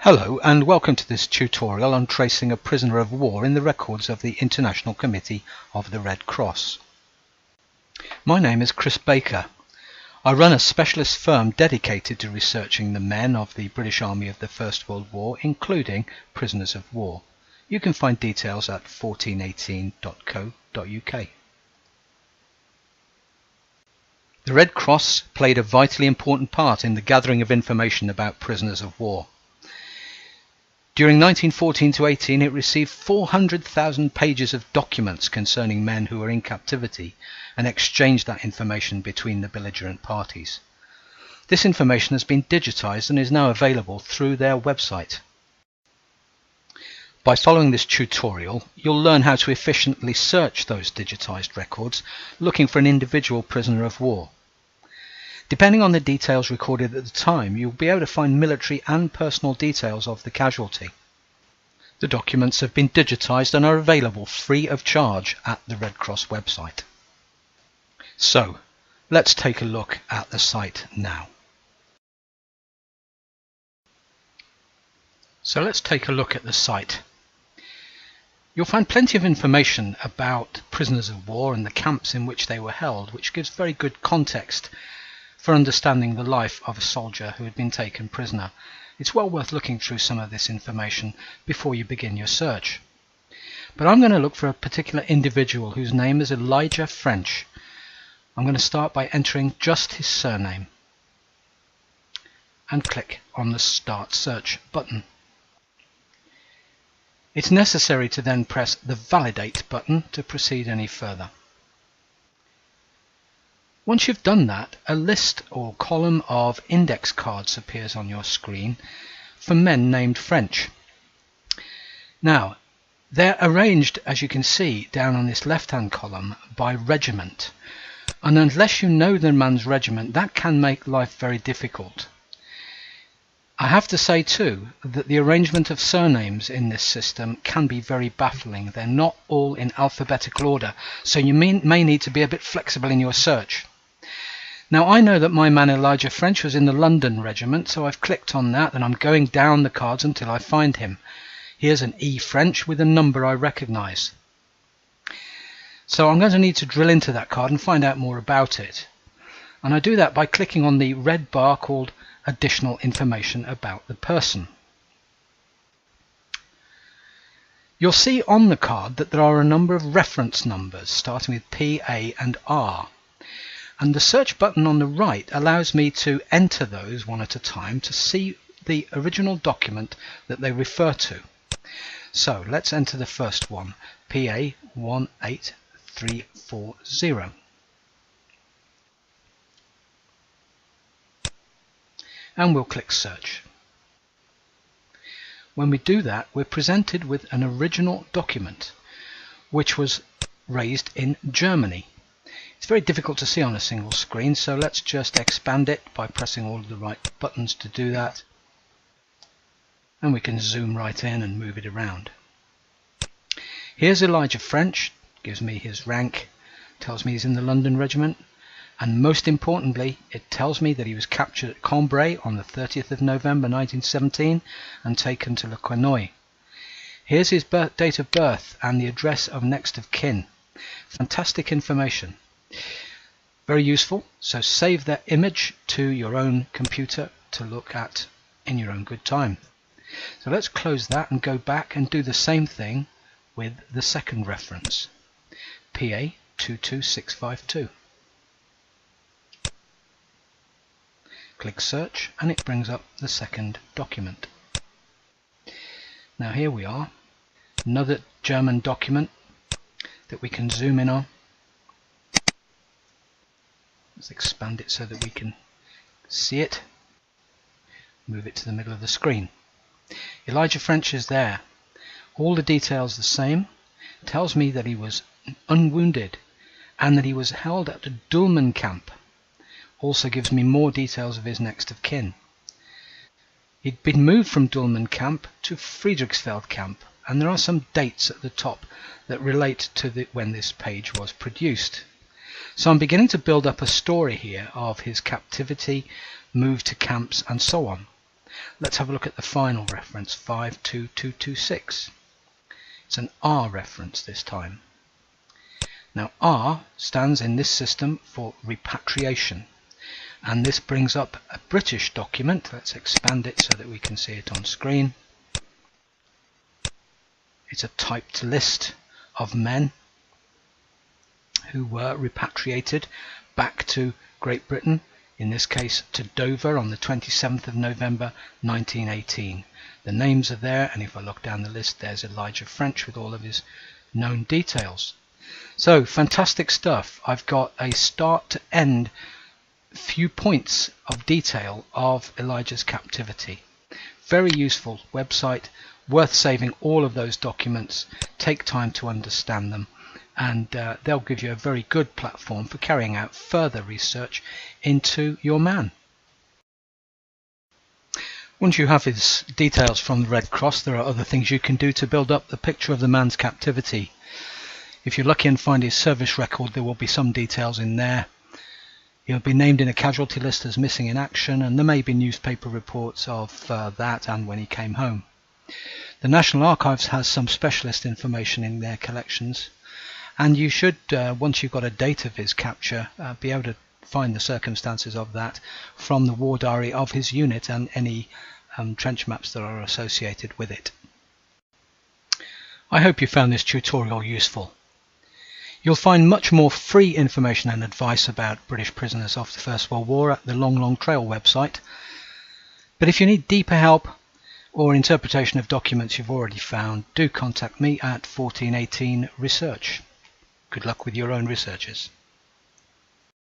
Hello and welcome to this tutorial on tracing a prisoner of war in the records of the International Committee of the Red Cross. My name is Chris Baker. I run a specialist firm dedicated to researching the men of the British Army of the First World War, including prisoners of war. You can find details at fourteeneighteen.co.uk. The Red Cross played a vitally important part in the gathering of information about prisoners of war. During 1914-18, it received 400,000 pages of documents concerning men who were in captivity and exchanged that information between the belligerent parties. This information has been digitized and is now available through their website. By following this tutorial, you'll learn how to efficiently search those digitized records, looking for an individual prisoner of war. Depending on the details recorded at the time, you'll be able to find military and personal details of the casualty. The documents have been digitized and are available free of charge at the Red Cross website. So, let's take a look at the site now. You'll find plenty of information about prisoners of war and the camps in which they were held, which gives very good context for understanding the life of a soldier who had been taken prisoner. It's well worth looking through some of this information before you begin your search. But I'm going to look for a particular individual whose name is Elijah French. I'm going to start by entering just his surname and click on the Start Search button. It's necessary to then press the Validate button to proceed any further. Once you've done that, a list or column of index cards appears on your screen for men named French. Now, they're arranged, as you can see, down on this left-hand column by regiment. And unless you know the man's regiment, that can make life very difficult. I have to say too that the arrangement of surnames in this system can be very baffling. They're not all in alphabetical order, so you may need to be a bit flexible in your search. Now, I know that my man Elijah French was in the London Regiment, so I've clicked on that and I'm going down the cards until I find him. Here's an E French with a number I recognise. So I'm going to need to drill into that card and find out more about it. And I do that by clicking on the red bar called Additional Information About the Person. You'll see on the card that there are a number of reference numbers starting with P, A and R. And the search button on the right allows me to enter those one at a time to see the original document that they refer to. So let's enter the first one, PA 18340. And we'll click search. When we do that, we're presented with an original document which was raised in Germany. It's very difficult to see on a single screen, so let's just expand it by pressing all of the right buttons to do that. And we can zoom right in and move it around. Here's Elijah French, gives me his rank, tells me he's in the London Regiment, and most importantly, it tells me that he was captured at Cambrai on the 30th of November 1917 and taken to Le Quesnoy. Here's his date of birth and the address of next of kin. Fantastic information. Very useful, so save that image to your own computer to look at in your own good time. So let's close that and go back and do the same thing with the second reference, PA 22652. Click search and it brings up the second document. Now here we are, another German document that we can zoom in on. Let's expand it so that we can see it. Move it to the middle of the screen. Elijah French is there. All the details the same. It tells me that he was unwounded and that he was held at the Dulmen camp. Also gives me more details of his next of kin. He'd been moved from Dulmen camp to Friedrichsfeld camp, and there are some dates at the top that relate to when this page was produced. So I'm beginning to build up a story here of his captivity, move to camps and so on. Let's have a look at the final reference, 52226. It's an R reference this time. Now R stands in this system for repatriation, and this brings up a British document. Let's expand it so that we can see it on screen. It's a typed list of men who were repatriated back to Great Britain, in this case to Dover, on the 27th of November 1918. The names are there, and if I look down the list, there's Elijah French with all of his known details. So fantastic stuff. I've got a start to end few points of detail of Elijah's captivity. Very useful website, worth saving all of those documents. Take time to understand them, and they'll give you a very good platform for carrying out further research into your man. Once you have his details from the Red Cross, there are other things you can do to build up the picture of the man's captivity. If you're lucky and find his service record, there will be some details in there. He'll be named in a casualty list as missing in action, and there may be newspaper reports of that and when he came home. The National Archives has some specialist information in their collections, and you should, once you've got a date of his capture, be able to find the circumstances of that from the war diary of his unit and any trench maps that are associated with it. I hope you found this tutorial useful. You'll find much more free information and advice about British prisoners of the First World War at the Long Long Trail website. But if you need deeper help or interpretation of documents you've already found, do contact me at 1418 Research. Good luck with your own researches.